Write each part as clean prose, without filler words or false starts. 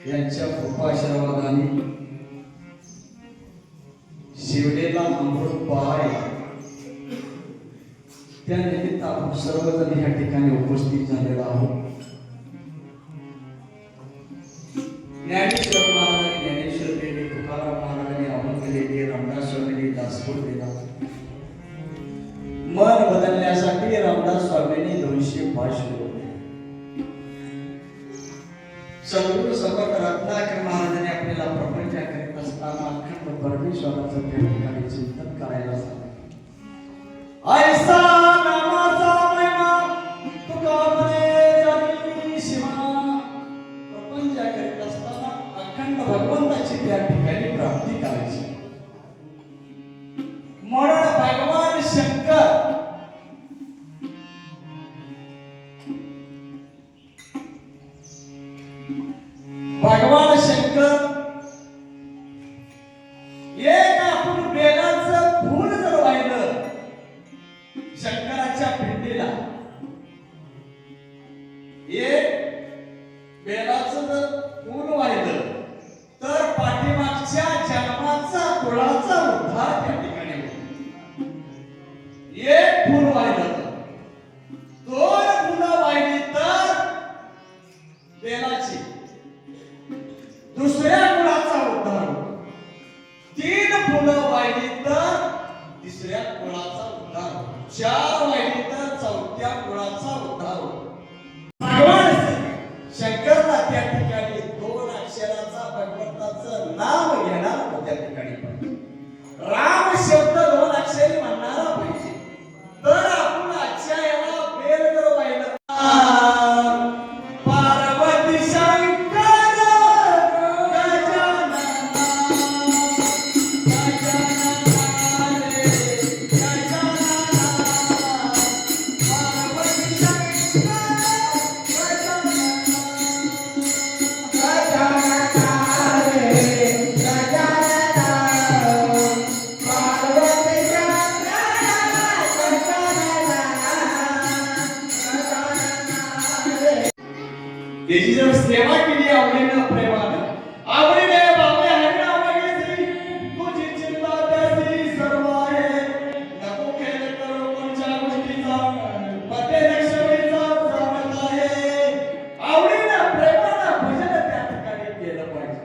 यांच्या कृपाशीर्वादाने शिवलेला अमृत पाय त्या निमित्त आपण सर्वजण या ठिकाणी उपस्थित झालेलो आहोत. ज्ञानेश्वर महाराज, ज्ञानेश्वर देवी, तुकाराम महाराजांनी अभंग लिहिले, रामदास स्वामींनी दासबोध दिला. मन बदलण्यासाठी रामदास स्वामींनी 200 भाष्य बोलले. सद्गुरु समर्थ रत्नाकर महाराजांनी आपल्याला प्रपंच करीत असताना अखंड परमेश्वराचं त्या ठिकाणी चिंतन करायला सांगितलं. ऐसा नामाचा महिमा तुका म्हणे जाणी शिवा. प्रपंच करीत असताना अखंड भगवंताची त्या ठिकाणी प्राप्ती करायची. म्हणून भगवान शंकर एक आपण बेलाचं फूल जर वाहिलं शंकराच्या पिंडीला, एक बेलाचं जर फूल वाहिलं तर पाठीमागच्या जन्माचा कुळाचा उद्धार त्या ठिकाणी होतो. एक फूल वाहिलं, 2 फुलं वाहिली तर बेलाची दुसऱ्या कुळाचा उद्धार होतो. 3 फुलं वाहिली तर तिसऱ्या कुळाचा उद्धार होतो. 4 वाहिली तर 4थ्या कुळाचा उद्धार होतो. भगवान शंकरला त्या ठिकाणी 2 अक्षराचा भगवंताचं नाव घेणार त्या ठिकाणी राम शब्द 2 अक्षरी म्हणणारा पाहिजे. तर आपण आजच्या याला बेल जर वाहिलं त्याची जर सेवा केली आवडीनं प्रेमानं, आवडीने बाबा हरिनाम घेतली तुझी चिंता त्याची सर्व आहे. नको खेळ करू कोणत्या गोष्टीचा, पते लक्ष्मीचा जमत आहे. आवडीनं प्रेमानं भजन त्या ठिकाणी केलं पाहिजे.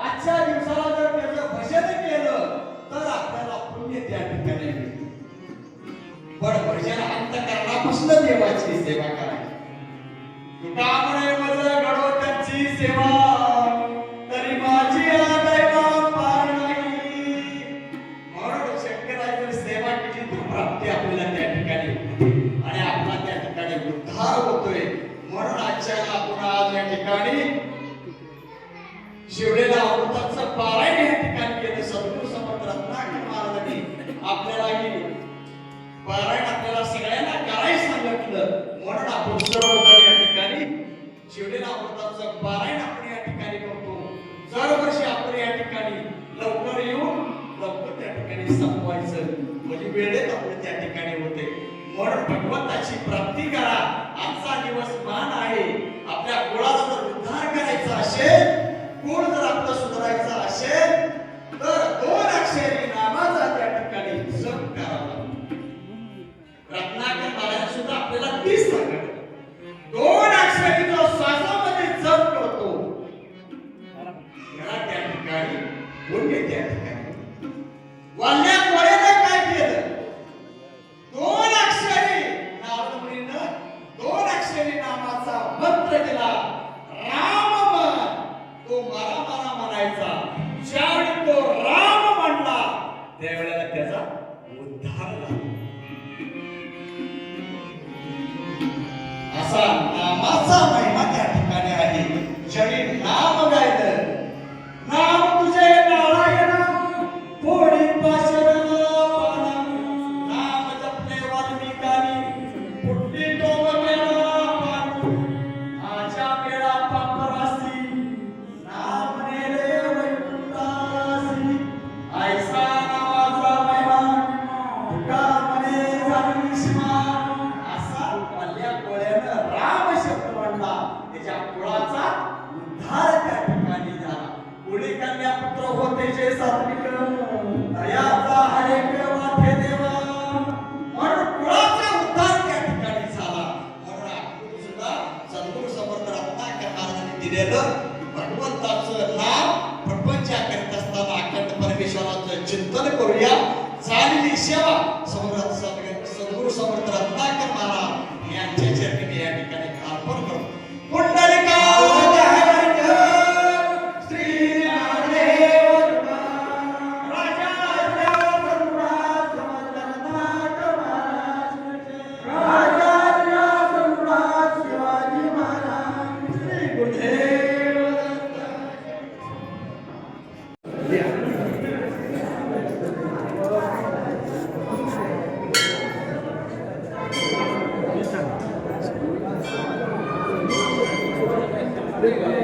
आजच्या दिवसाला जर त्याचं भजन केलं तर आपल्याला पुण्य त्या ठिकाणी मिळते. पण भजन अंतःकरणापासून देवाची सेवा करायची. तुकामुळे गणोत्यांची सेवा तरी माझी दैवा पार नाही. म्हणून शंकराची सेवा केली तर प्राप्ती आपल्याला त्या ठिकाणी आणि आपला त्या ठिकाणी उद्धार होतोय. म्हणून आजच्या आपण आज या ठिकाणी शिवलेला अमृताचं पारायण या ठिकाणी केलं. सद्गुरु समर्थ रत्नाकर महाराजांनी आपल्याला ही पारायण आपल्याला सगळ्यांना करायला सांगितलं. म्हणून आपण सर्वजण या ठिकाणी शिवलेला अमृताचं पारायण आपण या ठिकाणी करतो. दरवर्षी आपण या ठिकाणी लवकर येऊन लवकर त्या ठिकाणी संपवायचं म्हणजे वेळेत आपण त्या ठिकाणी होते. म्हणून भगवंताची प्राप्ती करा. आजचा दिवस मान आहे. आपल्या कुळाचा जर उद्धार करायचा असेल, कुळ जर आपलं सुधारायचं असेल तर 2 अक्षरी नामाचा त्या ठिकाणी जप करावा. रत्नाकर महाराज सुद्धा आपल्याला 30 सांगतात. 2 अक्षरी जो श्वासामध्ये जप करतो या त्या ठिकाणी पुण्य त्या ठिकाणी. वाल्या कोळ्याने काय केलं? 2 अक्षरी नारदमुनीनं 2 अक्षरी नामाचा मंत्र दिला. राम मन तो मारा मारा म्हणायचा. ज्यावेळी तो राम म्हणला त्यावेळेला त्याचा उद्धार झाला. असा नामाचा महिमा त्या ठिकाणी आहे. ज्याने नाम गायलं, नाम तुझे नारायण कोणी पाशरला पाना. नाम जपले वाल्मिकानी पुटली टोक मेळा पानू. आजा मेळा पापरासी नाम नेले वैकुंठासी. ऐसा नावाचा महिमा तुका म्हणे जाणी शिवा. असा वाल्या कोळ्यानं राम शब्द म्हणला. दिलेलं भगवंताचं नाव प्रपंच करीत असताना अखंड परमेश्वराचं चिंतन करूया. झालेली सेवा सद्गुरु समर्थ रत्नाकर महाराज यांच्या चरणी मी या ठिकाणी अर्पण करतो. पुंडलिका Thank you.